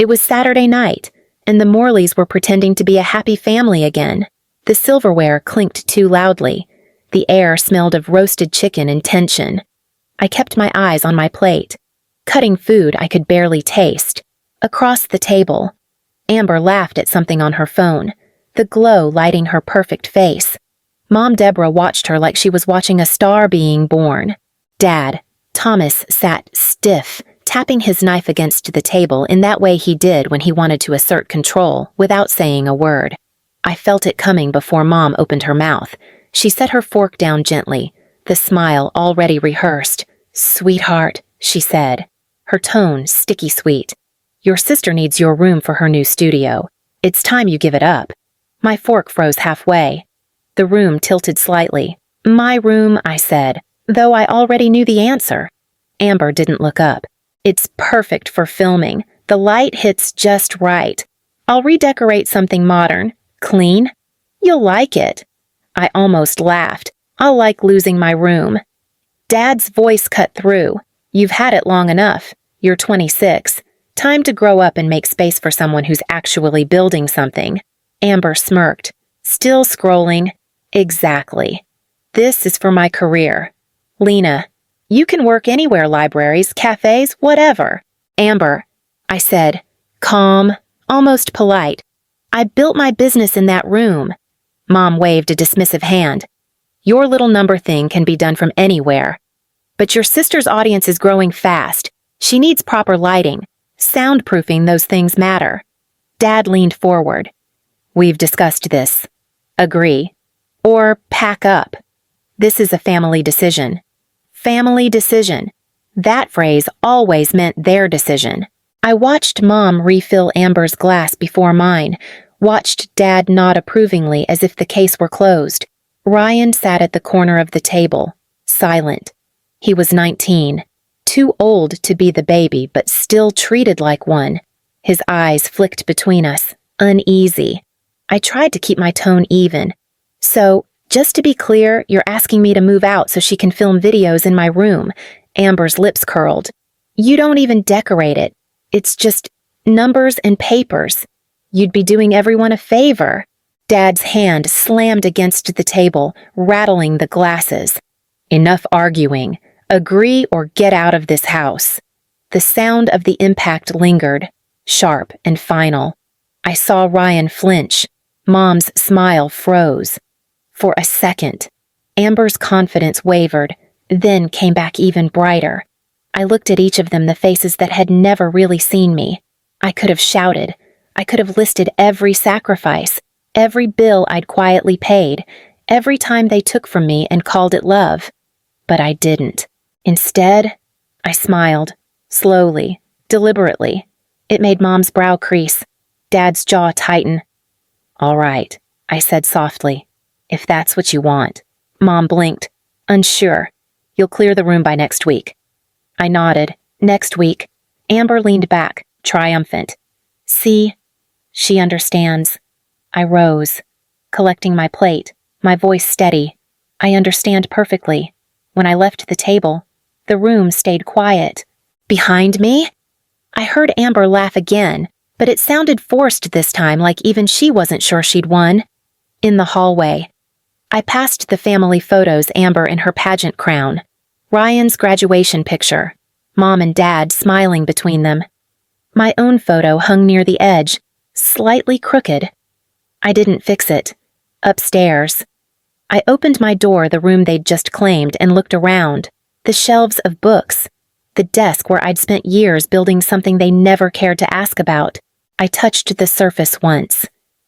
It was Saturday night, and the Morleys were pretending to be a happy family again. The silverware clinked too loudly. The air smelled of roasted chicken and tension. I kept my eyes on my plate, cutting food I could barely taste. Across the table, Amber laughed at something on her phone, the glow lighting her perfect face. Mom Deborah watched her like she was watching a star being born. Dad, Thomas, sat stiff, tapping his knife against the table in that way he did when he wanted to assert control without saying a word. I felt it coming before Mom opened her mouth. She set her fork down gently, the smile already rehearsed. "Sweetheart," she said, her tone sticky sweet. "Your sister needs your room for her new studio. It's time you give it up." My fork froze halfway. The room tilted slightly. "My room," I said, though I already knew the answer. Amber didn't look up. "It's perfect for filming. The light hits just right. I'll redecorate something modern. Clean. You'll like it." I almost laughed. "I'll like losing my room." Dad's voice cut through. "You've had it long enough. You're 26. Time to grow up and make space for someone who's actually building something." Amber smirked. "Still scrolling." "Exactly. This is for my career. Lena, you can work anywhere, libraries, cafes, whatever." "Amber," I said, calm, almost polite. "I built my business in that room." Mom waved a dismissive hand. "Your little number thing can be done from anywhere. But your sister's audience is growing fast. She needs proper lighting. Soundproofing, those things matter." Dad leaned forward. "We've discussed this. Agree. Or pack up. This is a family decision." Family decision. That phrase always meant their decision. I watched Mom refill Amber's glass before mine, watched Dad nod approvingly as if the case were closed. Ryan sat at the corner of the table, silent. He was 19, too old to be the baby, but still treated like one. His eyes flicked between us, uneasy. I tried to keep my tone even. "So, just to be clear, you're asking me to move out so she can film videos in my room." Amber's lips curled. "You don't even decorate it. It's just numbers and papers. You'd be doing everyone a favor." Dad's hand slammed against the table, rattling the glasses. "Enough arguing. Agree or get out of this house." The sound of the impact lingered, sharp and final. I saw Ryan flinch. Mom's smile froze. For a second, Amber's confidence wavered, then came back even brighter. I looked at each of them, the faces that had never really seen me. I could have shouted. I could have listed every sacrifice, every bill I'd quietly paid, every time they took from me and called it love. But I didn't. Instead, I smiled, slowly, deliberately. It made Mom's brow crease, Dad's jaw tighten. "All right," I said softly, "if that's what you want." Mom blinked, unsure. "You'll clear the room by next week." I nodded. "Next week." Amber leaned back, triumphant. "See? She understands." I rose, collecting my plate, my voice steady. "I understand perfectly." When I left the table, the room stayed quiet. Behind me? I heard Amber laugh again, but it sounded forced this time, like even she wasn't sure she'd won. In the hallway, I passed the family photos, Amber in her pageant crown, Ryan's graduation picture, Mom and Dad smiling between them. My own photo hung near the edge, slightly crooked. I didn't fix it. Upstairs. I opened my door, the room they'd just claimed, and looked around. The shelves of books. The desk where I'd spent years building something they never cared to ask about. I touched the surface once,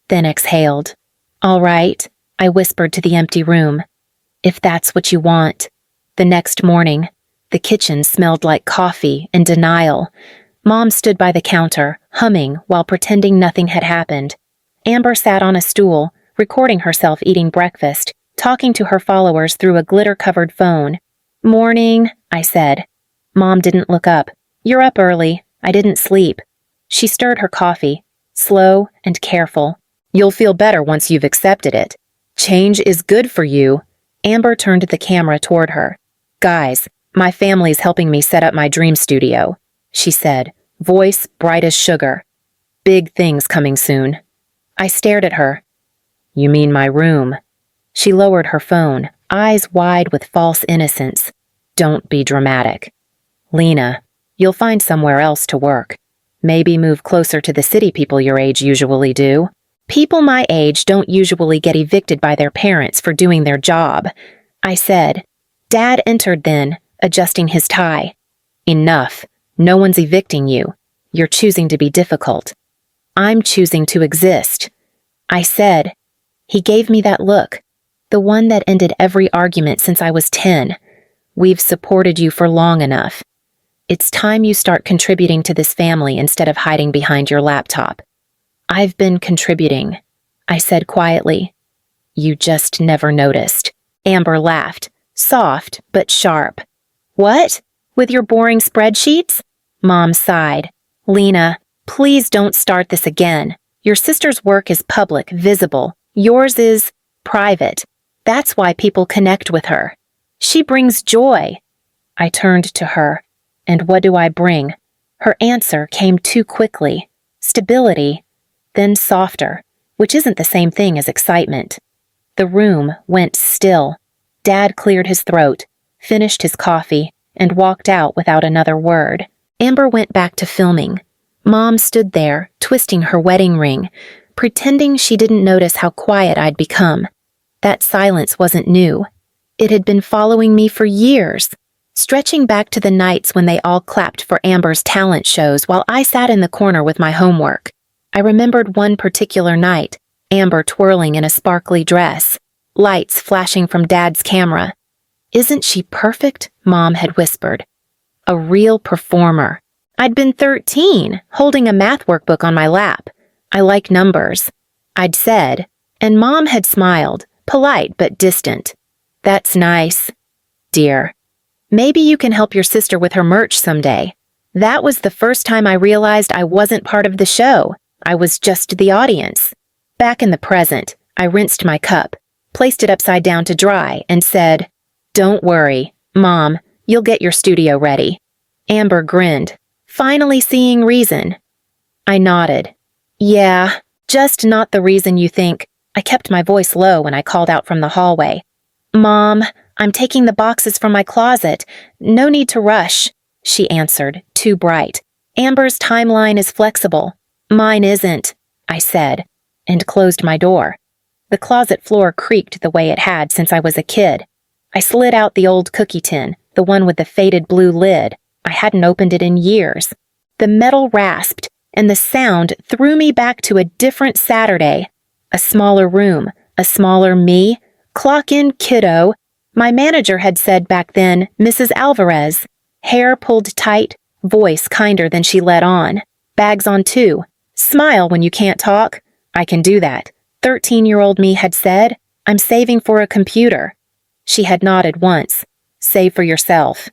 then exhaled. "All right," I whispered to the empty room. "If that's what you want." The next morning, the kitchen smelled like coffee and denial. Mom stood by the counter, humming while pretending nothing had happened. Amber sat on a stool, recording herself eating breakfast, talking to her followers through a glitter-covered phone. "Morning," I said. Mom didn't look up. "You're up early. I didn't sleep." She stirred her coffee, slow and careful. "You'll feel better once you've accepted it. Change is good for you." Amber turned the camera toward her. "Guys, my family's helping me set up my dream studio," she said, voice bright as sugar. Big things coming soon. I stared at her. You mean my room? She lowered her phone, eyes wide with false innocence. Don't be dramatic. Lena, you'll find somewhere else to work. Maybe move closer to the city people your age usually do. People my age don't usually get evicted by their parents for doing their job, I said. Dad entered then, adjusting his tie. Enough. No one's evicting you. You're choosing to be difficult. I'm choosing to exist, I said. He gave me that look, the one that ended every argument since I was 10. We've supported you for long enough. It's time you start contributing to this family instead of hiding behind your laptop. I've been contributing, I said quietly. You just never noticed. Amber laughed, soft but sharp. What? With your boring spreadsheets? Mom sighed. Lena, please don't start this again. Your sister's work is public, visible. Yours is private. That's why people connect with her. She brings joy. I turned to her. And what do I bring? Her answer came too quickly. Stability, then softer, which isn't the same thing as excitement. The room went still. Dad cleared his throat, finished his coffee, and walked out without another word. Amber went back to filming. Mom stood there, twisting her wedding ring, pretending she didn't notice how quiet I'd become. That silence wasn't new. It had been following me for years, stretching back to the nights when they all clapped for Amber's talent shows while I sat in the corner with my homework. I remembered one particular night, Amber twirling in a sparkly dress, lights flashing from Dad's camera. Isn't she perfect? Mom had whispered. A real performer. I'd been 13, holding a math workbook on my lap. I like numbers, I'd said, and Mom had smiled, polite but distant. That's nice, dear. Maybe you can help your sister with her merch someday. That was the first time I realized I wasn't part of the show. I was just the audience. Back in the present, I rinsed my cup, placed it upside down to dry, and said, Don't worry, Mom, you'll get your studio ready. Amber grinned, finally seeing reason. I nodded. Yeah, just not the reason you think. I kept my voice low when I called out from the hallway. Mom, I'm taking the boxes from my closet. No need to rush, she answered, too bright. Amber's timeline is flexible. Mine isn't, I said, and closed my door. The closet floor creaked the way it had since I was a kid. I slid out the old cookie tin, the one with the faded blue lid. I hadn't opened it in years. The metal rasped, and the sound threw me back to a different Saturday. A smaller room, a smaller me. Clock in, kiddo. My manager had said back then, Mrs. Alvarez. Hair pulled tight, voice kinder than she let on. Bags on too. Smile when you can't talk. I can do that. 13-year-old me had said, I'm saving for a computer. She had nodded once. Save for yourself.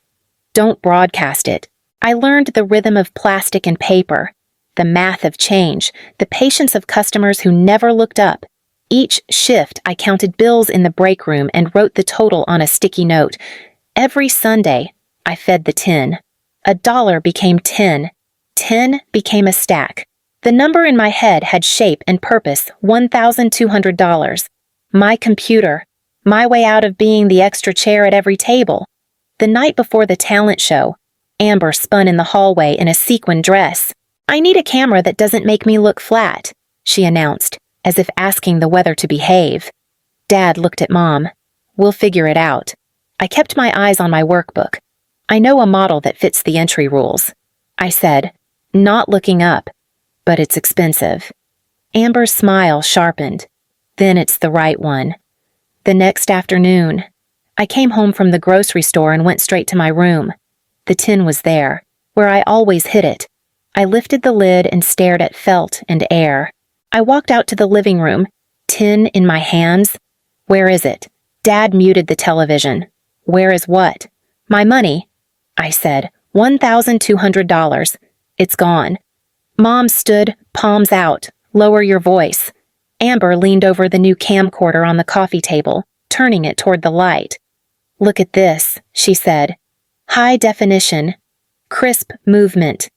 Don't broadcast it. I learned the rhythm of plastic and paper, the math of change, the patience of customers who never looked up. Each shift, I counted bills in the break room and wrote the total on a sticky note. Every Sunday, I fed the tin. $1 became 10. 10 became a stack. The number in my head had shape and purpose, $1,200. My computer, my way out of being the extra chair at every table. The night before the talent show, Amber spun in the hallway in a sequin dress. I need a camera that doesn't make me look flat, she announced, as if asking the weather to behave. Dad looked at Mom. We'll figure it out. I kept my eyes on my workbook. I know a model that fits the entry rules, I said, not looking up. But it's expensive. Amber's smile sharpened. Then it's the right one. The next afternoon, I came home from the grocery store and went straight to my room. The tin was there, where I always hid it. I lifted the lid and stared at felt and air. I walked out to the living room, tin in my hands. Where is it? Dad muted the television. Where is what? My money, I said. $1,200. It's gone. Mom stood, palms out. Lower your voice. Amber leaned over the new camcorder on the coffee table, turning it toward the light. Look at this, she said. High definition. Crisp movement.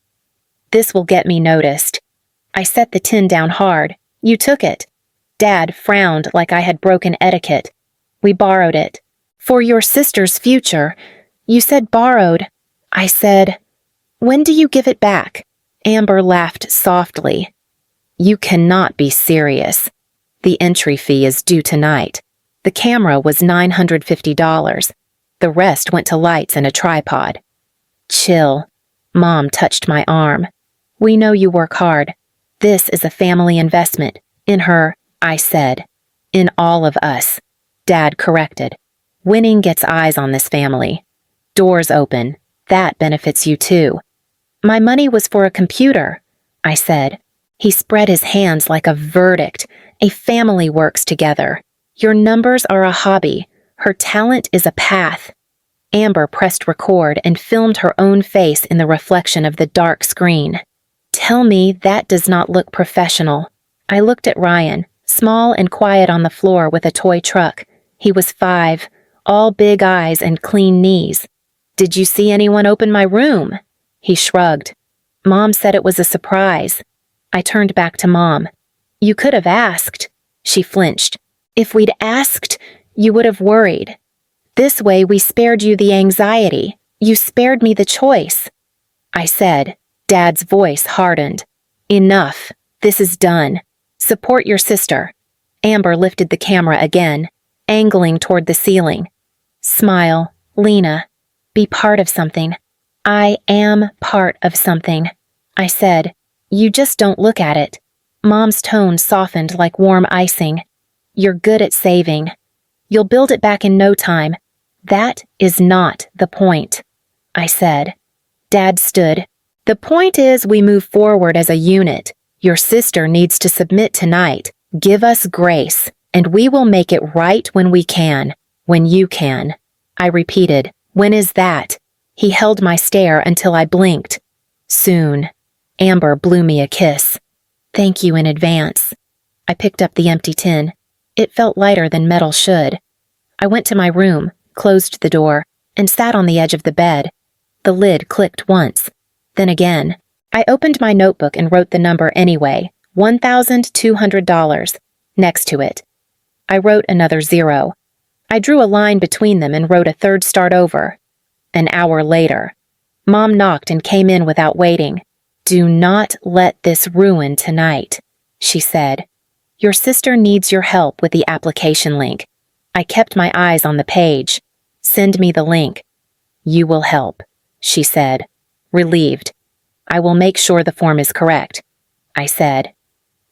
This will get me noticed. I set the tin down hard. You took it. Dad frowned like I had broken etiquette. We borrowed it. For your sister's future. You said borrowed. I said, when do you give it back? Amber laughed softly. You cannot be serious. The entry fee is due tonight. The camera was $950. The rest went to lights and a tripod. Chill. Mom touched my arm. We know you work hard. This is a family investment. In her, I said. In all of us. Dad corrected. Winning gets eyes on this family. Doors open. That benefits you too. My money was for a computer, I said. He spread his hands like a verdict. A family works together. Your numbers are a hobby. Her talent is a path. Amber pressed record and filmed her own face in the reflection of the dark screen. Tell me that does not look professional. I looked at Ryan, small and quiet on the floor with a toy truck. He was 5, all big eyes and clean knees. Did you see anyone open my room? He shrugged. Mom said it was a surprise. I turned back to Mom. You could have asked. She flinched. If we'd asked, you would have worried. This way we spared you the anxiety. You spared me the choice. I said. Dad's voice hardened. Enough. This is done. Support your sister. Amber lifted the camera again, angling toward the ceiling. Smile, Lena. Be part of something. I am part of something. I said. You just don't look at it. Mom's tone softened like warm icing. You're good at saving. You'll build it back in no time. That is not the point, I said. Dad stood. The point is we move forward as a unit. Your sister needs to submit tonight. Give us grace, and we will make it right when we can, when you can. I repeated, when is that? He held my stare until I blinked. Soon. Amber blew me a kiss. Thank you in advance. I picked up the empty tin. It felt lighter than metal should. I went to my room, closed the door, and sat on the edge of the bed. The lid clicked once. Then again. I opened my notebook and wrote the number anyway, $1,200, next to it. I wrote another 0. I drew a line between them and wrote a third start over. An hour later. Mom knocked and came in without waiting. Do not let this ruin tonight, she said. Your sister needs your help with the application link. I kept my eyes on the page. Send me the link. You will help, she said, relieved. I will make sure the form is correct, I said.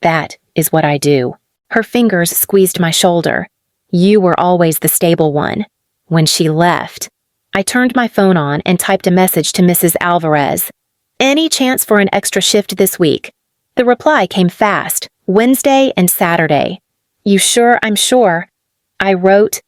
That is what I do. Her fingers squeezed my shoulder. You were always the stable one. When she left, I turned my phone on and typed a message to Mrs. Alvarez. Any chance for an extra shift this week? The reply came fast, Wednesday and Saturday. You sure? I'm sure. I wrote.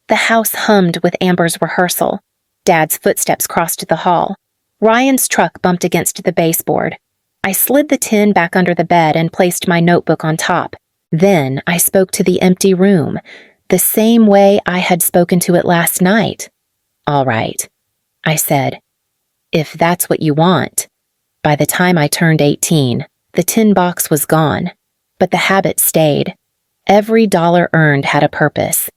The house hummed with Amber's rehearsal. Dad's footsteps crossed the hall. Ryan's truck bumped against the baseboard. I slid the tin back under the bed and placed my notebook on top. Then I spoke to the empty room, the same way I had spoken to it last night. All right, I said. If that's what you want. By the time I turned 18, the tin box was gone, but the habit stayed. Every dollar earned had a purpose.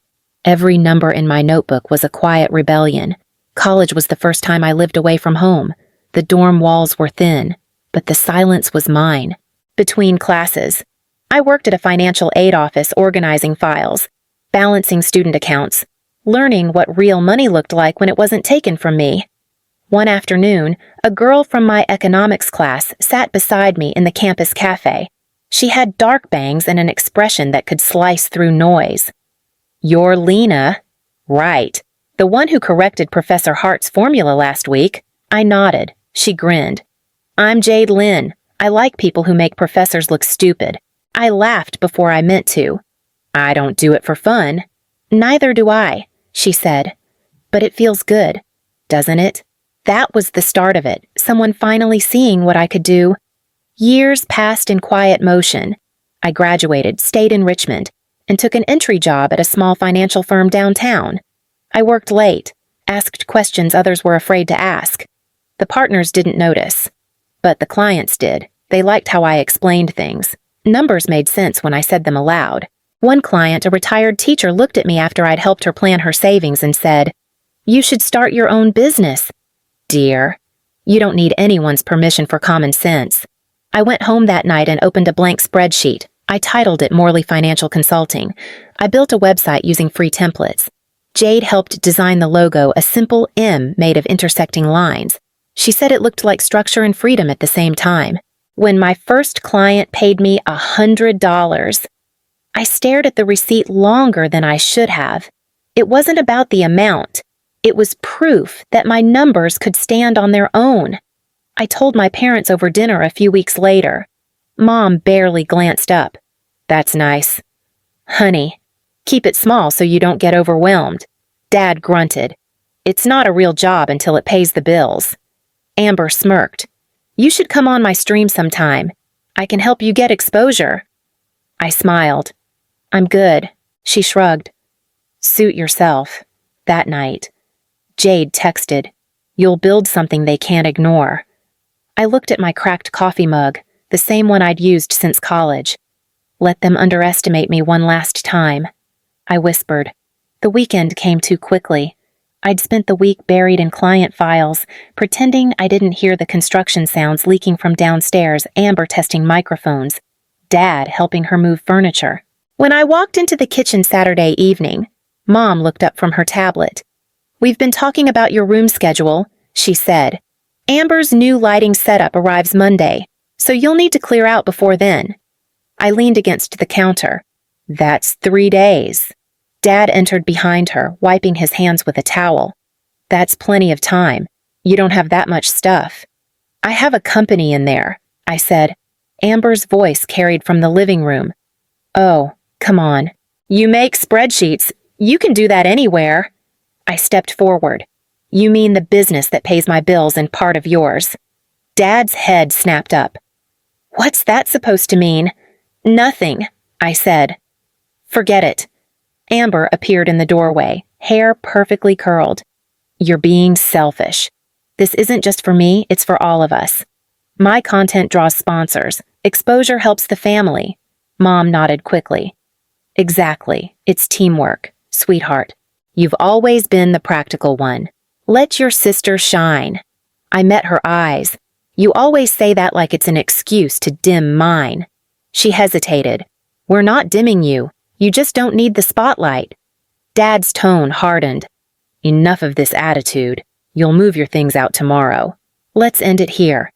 Every number in my notebook was a quiet rebellion. College was the first time I lived away from home. The dorm walls were thin, but the silence was mine. Between classes, I worked at a financial aid office organizing files, balancing student accounts, learning what real money looked like when it wasn't taken from me. One afternoon, a girl from my economics class sat beside me in the campus cafe. She had dark bangs and an expression that could slice through noise. You're Lena. Right. The one who corrected Professor Hart's formula last week. I nodded. She grinned. I'm Jade Lynn. I like people who make professors look stupid. I laughed before I meant to. I don't do it for fun. Neither do I, she said. But it feels good, doesn't it? That was the start of it, someone finally seeing what I could do. Years passed in quiet motion. I graduated, stayed in Richmond, and took an entry job at a small financial firm downtown. I worked late, asked questions others were afraid to ask. The partners didn't notice, but the clients did. They liked how I explained things. Numbers made sense when I said them aloud. One client, a retired teacher, looked at me after I'd helped her plan her savings and said, "You should start your own business." Dear, you don't need anyone's permission for common sense. I went home that night and opened a blank spreadsheet. I titled it Morley Financial Consulting. I built a website using free templates. Jade helped design the logo, a simple M made of intersecting lines. She said it looked like structure and freedom at the same time. When my first client paid me $100, I stared at the receipt longer than I should have. It wasn't about the amount. It was proof that my numbers could stand on their own. I told my parents over dinner a few weeks later. Mom barely glanced up. "That's nice." "Honey, keep it small so you don't get overwhelmed." Dad grunted. "It's not a real job until it pays the bills." Amber smirked. "You should come on my stream sometime. I can help you get exposure." I smiled. "I'm good." She shrugged. "Suit yourself." That night, Jade texted, "You'll build something they can't ignore." I looked at my cracked coffee mug, the same one I'd used since college. "Let them underestimate me one last time." I whispered. The weekend came too quickly. I'd spent the week buried in client files, pretending I didn't hear the construction sounds leaking from downstairs, Amber testing microphones, Dad helping her move furniture. When I walked into the kitchen Saturday evening, Mom looked up from her tablet. "We've been talking about your room schedule," she said. "Amber's new lighting setup arrives Monday, so you'll need to clear out before then." I leaned against the counter. "That's 3 days." Dad entered behind her, wiping his hands with a towel. "That's plenty of time. You don't have that much stuff." "I have a company in there," I said. Amber's voice carried from the living room. "Oh, come on. You make spreadsheets. You can do that anywhere." I stepped forward. "You mean the business that pays my bills and part of yours?" Dad's head snapped up. "What's that supposed to mean?" "Nothing," I said. "Forget it." Amber appeared in the doorway, hair perfectly curled. "You're being selfish. This isn't just for me, it's for all of us. My content draws sponsors. Exposure helps the family." Mom nodded quickly. "Exactly. It's teamwork, sweetheart. You've always been the practical one. Let your sister shine." I met her eyes. "You always say that like it's an excuse to dim mine." She hesitated. "We're not dimming you. You just don't need the spotlight." Dad's tone hardened. "Enough of this attitude. You'll move your things out tomorrow. Let's end it here."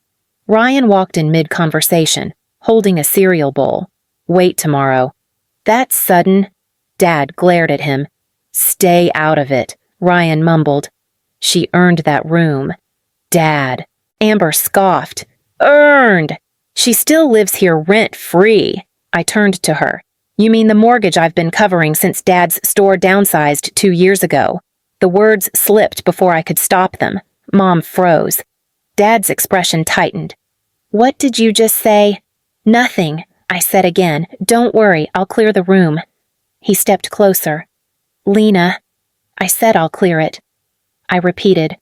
Ryan walked in mid-conversation, holding a cereal bowl. "Wait tomorrow." "That's sudden." Dad glared at him. "Stay out of it," Ryan mumbled. "She earned that room." "Dad." Amber scoffed. "Earned! She still lives here rent-free." I turned to her. "You mean the mortgage I've been covering since Dad's store downsized 2 years ago?" The words slipped before I could stop them. Mom froze. Dad's expression tightened. "What did you just say?" "Nothing," I said again. "Don't worry, I'll clear the room." He stepped closer. "Lena." I said I'll clear it. I repeated.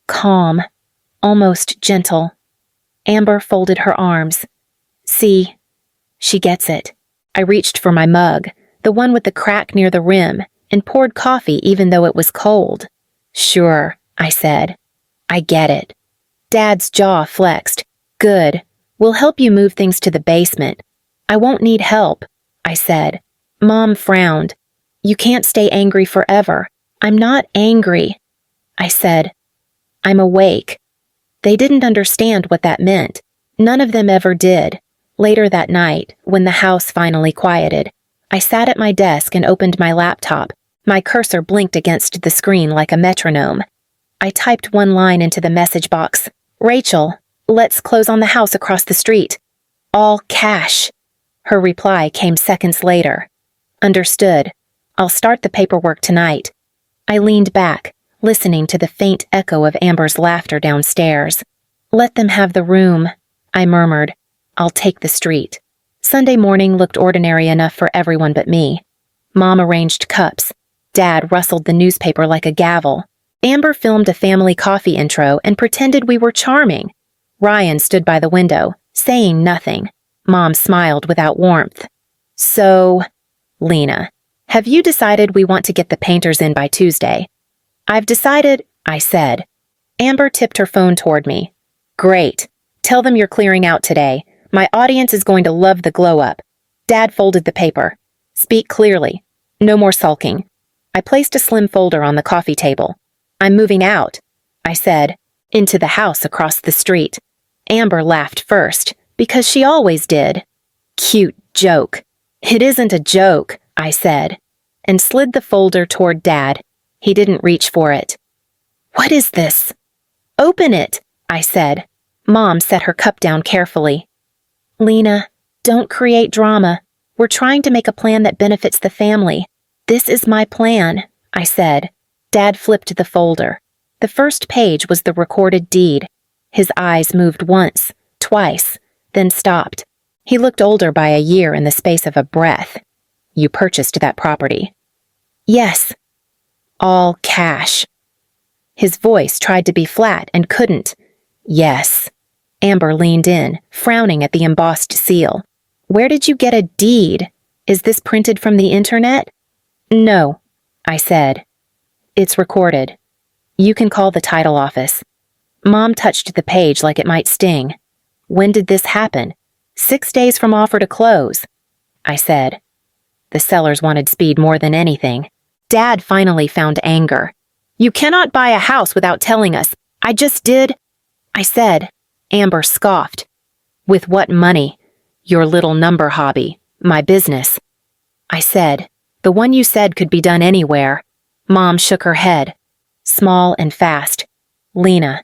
Calm, almost gentle. Amber folded her arms. "See, she gets it." I reached for my mug, the one with the crack near the rim, and poured coffee even though it was cold. "Sure," I said. "I get it." Dad's jaw flexed. "Good. We'll help you move things to the basement." "I won't need help," I said. Mom frowned. "You can't stay angry forever." "I'm not angry," I said. "I'm awake." They didn't understand what that meant. None of them ever did. Later that night, when the house finally quieted, I sat at my desk and opened my laptop. My cursor blinked against the screen like a metronome. I typed one line into the message box. "Rachel, let's close on the house across the street. All cash." Her reply came seconds later. "Understood. I'll start the paperwork tonight." I leaned back, listening to the faint echo of Amber's laughter downstairs. "Let them have the room," I murmured. "I'll take the street." Sunday morning looked ordinary enough for everyone but me. Mom arranged cups. Dad rustled the newspaper like a gavel. Amber filmed a family coffee intro and pretended we were charming. Ryan stood by the window, Saying nothing, Mom smiled without warmth. So, Lena, have you decided we want to get the painters in by Tuesday? I've decided, I said. Amber tipped her phone toward me. Great. Tell them you're clearing out today. My audience is going to love the glow-up. Dad folded the paper. Speak clearly. No more sulking. I placed a slim folder on the coffee table. I'm moving out, I said, into the house across the street. Amber laughed first, because she always did. Cute joke. It isn't a joke, I said, and slid the folder toward Dad. He didn't reach for it. What is this? Open it, I said. Mom set her cup down carefully. Lena, don't create drama. We're trying to make a plan that benefits the family. This is my plan, I said. Dad flipped the folder. The first page was the recorded deed. His eyes moved once, twice, then stopped. He looked older by a year in the space of a breath. You purchased that property. Yes. All cash. His voice tried to be flat and couldn't. Yes. Amber leaned in, frowning at the embossed seal. Where did you get a deed? Is this printed from the internet? No, I said. It's recorded. You can call the title office. Mom touched the page like it might sting. When did this happen? 6 days from offer to close, I said. The sellers wanted speed more than anything. Dad finally found anger. You cannot buy a house without telling us. I just did, I said. Amber scoffed. With what money? Your little number hobby. My business. I said. The one you said could be done anywhere. Mom shook her head. Small and fast. Lena.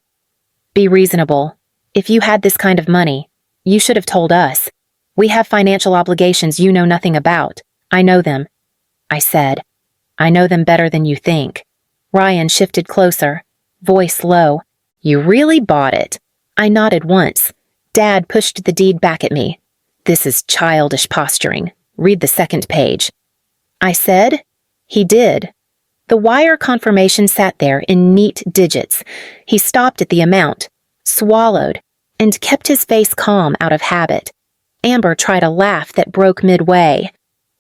Be reasonable. If you had this kind of money, you should have told us. We have financial obligations you know nothing about. I know them. I said. I know them better than you think. Ryan shifted closer, voice low. You really bought it. I nodded once. Dad pushed the deed back at me. This is childish posturing. Read the second page. I said. He did. The wire confirmation sat there in neat digits. He stopped at the amount, swallowed, and kept his face calm out of habit. Amber tried a laugh that broke midway.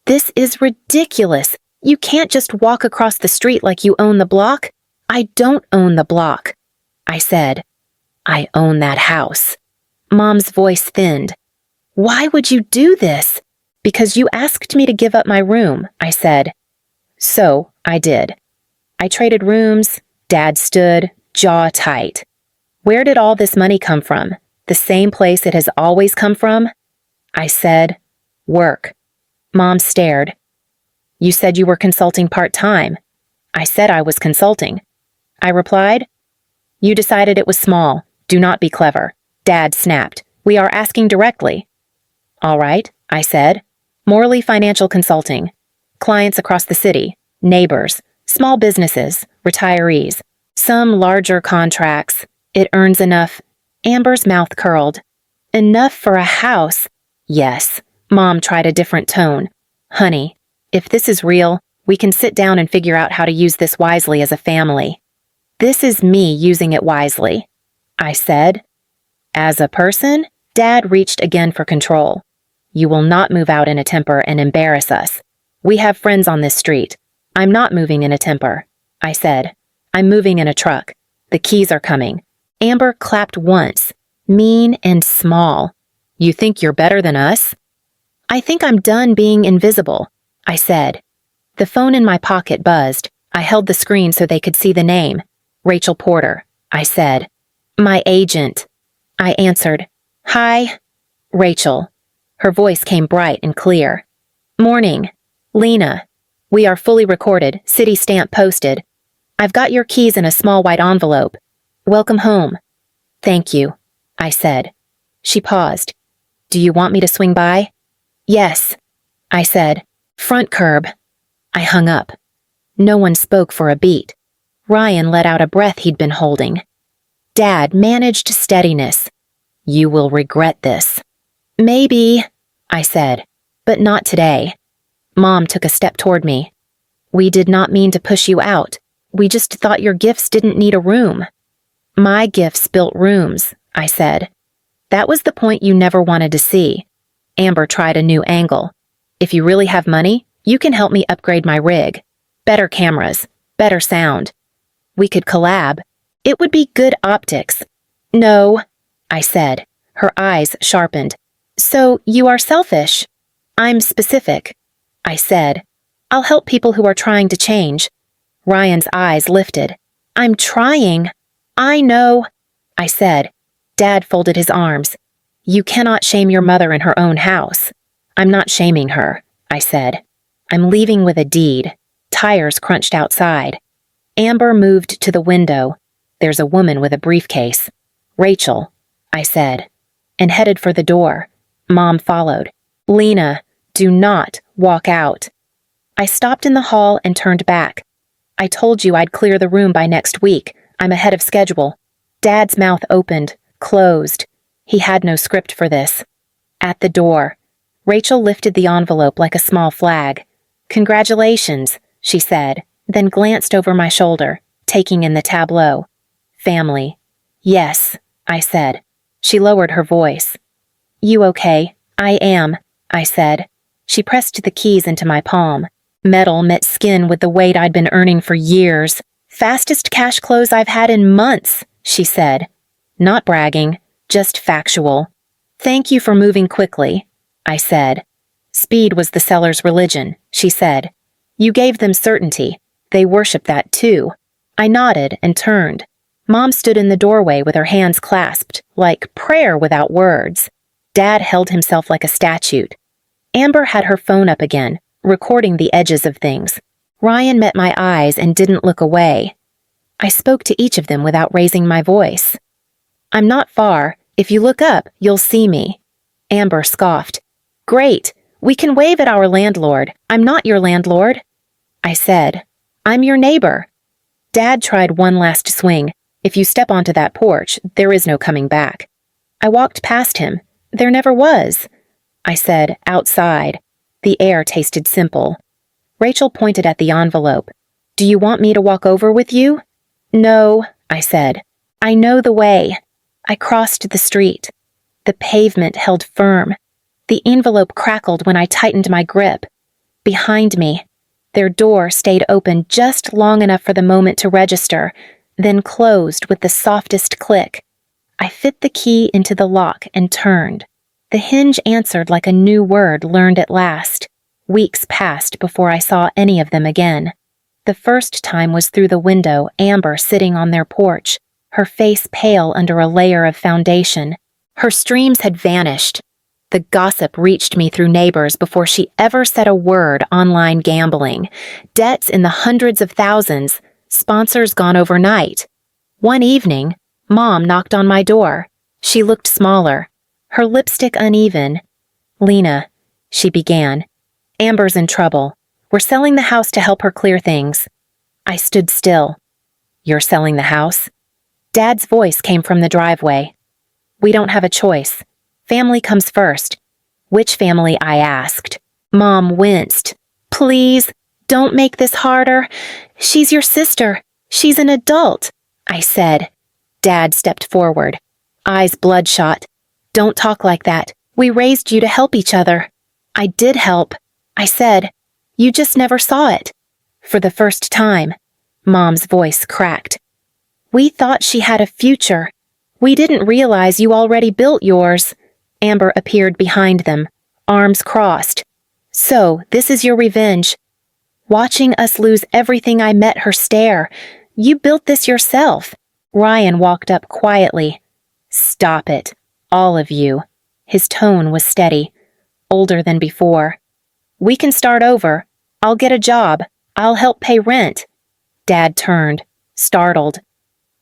This is ridiculous. You can't just walk across the street like you own the block. I don't own the block, I said. I own that house. Mom's voice thinned. Why would you do this? Because you asked me to give up my room, I said. So, I did. I traded rooms. Dad stood, jaw tight. Where did all this money come from? The same place it has always come from? I said, work. Mom stared. You said you were consulting part-time. I said I was consulting. I replied, you decided it was small. Do not be clever. Dad snapped. We are asking directly. All right, I said. Morley Financial Consulting. Clients across the city, neighbors, small businesses, retirees, some larger contracts. It earns enough. Amber's mouth curled. Enough for a house? Yes. Mom tried a different tone. Honey, if this is real, we can sit down and figure out how to use this wisely as a family. This is me using it wisely, I said. As a person, Dad reached again for control. You will not move out in a temper and embarrass us. We have friends on this street. I'm not moving in a temper, I said. I'm moving in a truck. The keys are coming. Amber clapped once, mean and small. You think you're better than us? I think I'm done being invisible, I said. The phone in my pocket buzzed. I held the screen so they could see the name. Rachel Porter, I said. My agent. I answered. Hi, Rachel. Her voice came bright and clear. Morning, Lena. We are fully recorded, city stamp posted. I've got your keys in a small white envelope. Welcome home. Thank you, I said. She paused. Do you want me to swing by? Yes, I said. Front curb. I hung up. No one spoke for a beat. Ryan let out a breath he'd been holding. Dad managed steadiness. You will regret this. Maybe, I said, but not today. Mom took a step toward me. We did not mean to push you out. We just thought your gifts didn't need a room. My gifts built rooms, I said. That was the point you never wanted to see. Amber tried a new angle. If you really have money, you can help me upgrade my rig. Better cameras, better sound. We could collab. It would be good optics. No, I said. Her eyes sharpened. So you are selfish. I'm specific, I said. I'll help people who are trying to change. Ryan's eyes lifted. I'm trying. I know, I said. Dad folded his arms. You cannot shame your mother in her own house. I'm not shaming her, I said. I'm leaving with a deed. Tires crunched outside. Amber moved to the window. There's a woman with a briefcase. Rachel, I said, and headed for the door. Mom followed. Lena, do not walk out. I stopped in the hall and turned back. I told you I'd clear the room by next week. I'm ahead of schedule. Dad's mouth opened, closed. He had no script for this. At the door, Rachel lifted the envelope like a small flag. Congratulations, she said, then glanced over my shoulder, taking in the tableau. Family. Yes, I said. She lowered her voice. You okay? I am, I said. She pressed the keys into my palm. Metal met skin with the weight I'd been earning for years. Fastest cash close I've had in months, she said. Not bragging, just factual. Thank you for moving quickly, I said. Speed was the seller's religion, she said. You gave them certainty. They worshiped that too. I nodded and turned. Mom stood in the doorway with her hands clasped, like prayer without words. Dad held himself like a statue. Amber had her phone up again, recording the edges of things. Ryan met my eyes and didn't look away. I spoke to each of them without raising my voice. I'm not far. If you look up, you'll see me. Amber scoffed. Great. We can wave at our landlord. I'm not your landlord. I said. I'm your neighbor. Dad tried one last swing. If you step onto that porch, there is no coming back. I walked past him. There never was. I said, outside. The air tasted simple. Rachel pointed at the envelope. Do you want me to walk over with you? No, I said. I know the way. I crossed the street. The pavement held firm. The envelope crackled when I tightened my grip. Behind me, their door stayed open just long enough for the moment to register, then closed with the softest click. I fit the key into the lock and turned. The hinge answered like a new word learned at last. Weeks passed before I saw any of them again. The first time was through the window, Amber sitting on their porch, her face pale under a layer of foundation. Her streams had vanished. The gossip reached me through neighbors before she ever said a word online gambling. Debts in the hundreds of thousands, sponsors gone overnight. One evening, Mom knocked on my door. She looked smaller, her lipstick uneven. Lena, she began. Amber's in trouble. We're selling the house to help her clear things. I stood still. You're selling the house? Dad's voice came from the driveway. We don't have a choice. Family comes first. Which family? I asked. Mom winced. Please, don't make this harder. She's your sister. She's an adult, I said. Dad stepped forward, eyes bloodshot. Don't talk like that. We raised you to help each other. I did help, I said. You just never saw it. For the first time, Mom's voice cracked. We thought she had a future. We didn't realize you already built yours. Amber appeared behind them, arms crossed. So, this is your revenge. Watching us lose everything, I met her stare. You built this yourself. Ryan walked up quietly. Stop it, all of you. His tone was steady, older than before. We can start over. I'll get a job. I'll help pay rent. Dad turned, startled.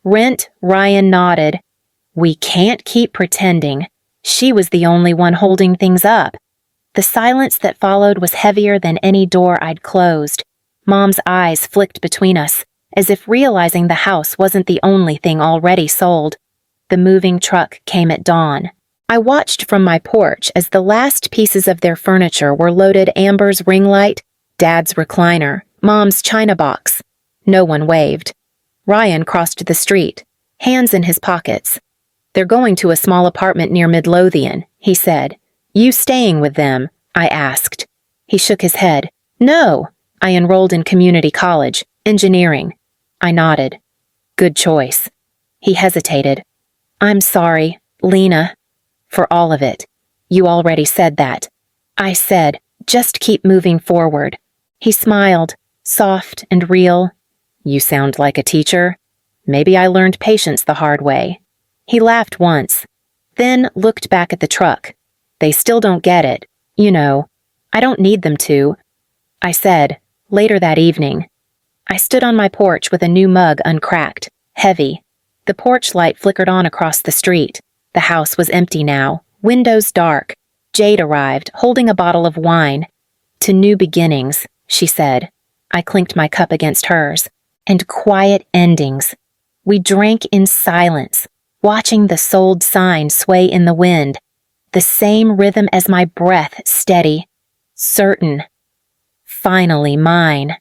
Rent, Ryan nodded. We can't keep pretending. She was the only one holding things up. The silence that followed was heavier than any door I'd closed. Mom's eyes flicked between us, as if realizing the house wasn't the only thing already sold. The moving truck came at dawn. I watched from my porch as the last pieces of their furniture were loaded. Amber's ring light, Dad's recliner, Mom's china box. No one waved. Ryan crossed the street, hands in his pockets. They're going to a small apartment near Midlothian, he said. You staying with them? I asked. He shook his head. No, I enrolled in community college, engineering. I nodded. Good choice. He hesitated. I'm sorry, Lena, for all of it. You already said that. I said, just keep moving forward. He smiled, soft and real. You sound like a teacher. Maybe I learned patience the hard way. He laughed once, then looked back at the truck. They still don't get it. You know, I don't need them to. I said, later that evening. I stood on my porch with a new mug uncracked, heavy. The porch light flickered on across the street. The house was empty now, windows dark. Jade arrived, holding a bottle of wine. To new beginnings, she said. I clinked my cup against hers. And quiet endings. We drank in silence, watching the sold sign sway in the wind. The same rhythm as my breath, steady, certain. Finally mine.